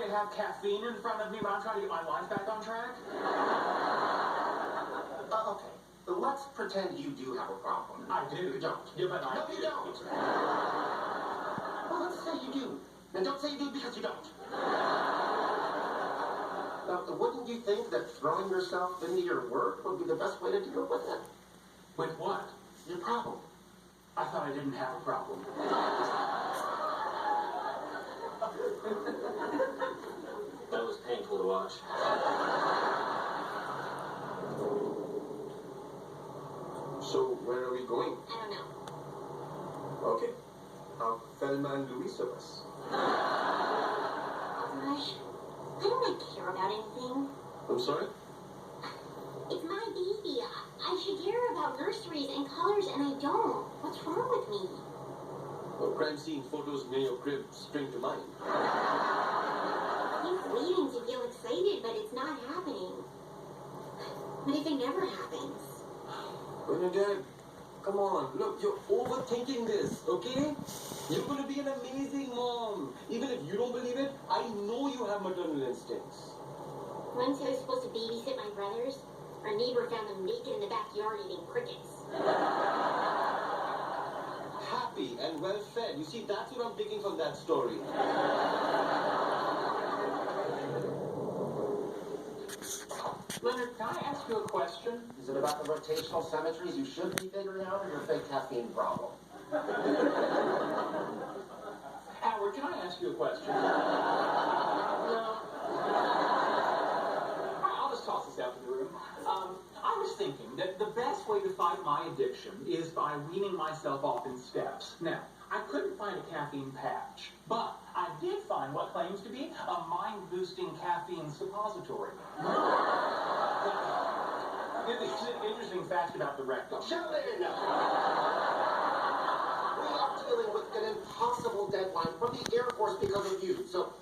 to have caffeine in front of me when I'm trying to get my life back on track? Okay. Let's pretend you do have a problem. I do. You don't. Yeah, but I No, you don't. Well, let's say you do. And don't say you do because you don't. Now, wouldn't you think that throwing yourself into your work would be the best way to deal with it? With what? Your problem. I thought I didn't have a problem. That was painful to watch. So, where are we going? I don't know. Okay. Thelma and Louise of us. Gosh, I don't care about anything. I'm sorry? It's my baby. I should care about nurseries and colors, and I don't. What's wrong with me? Well, crime scene photos near your crib spring to mind. I'm waiting to feel excited, but it's not happening. What if it never happens? Bernadette, come on. Look, you're overthinking this, okay? You're going to be an amazing mom. Even if you don't believe it, I know you have maternal instincts. Once I was supposed to babysit my brothers, our neighbor found them naked in the backyard eating crickets. Happy and well fed. You see, that's what I'm taking from that story. Leonard, can I ask you a question? Is it about the rotational symmetries you should be figuring out, or your fake caffeine problem? Howard, can I ask you a question? No. I'll just toss this out to the room. I was thinking that the best way to fight my addiction is by weaning myself off in steps. Now, I couldn't find a caffeine patch, but I did find what claims to be a mind-boosting caffeine suppository. It's an interesting fact about the rectum. Shut it in. We are dealing with an impossible deadline from the Air Force because of you, so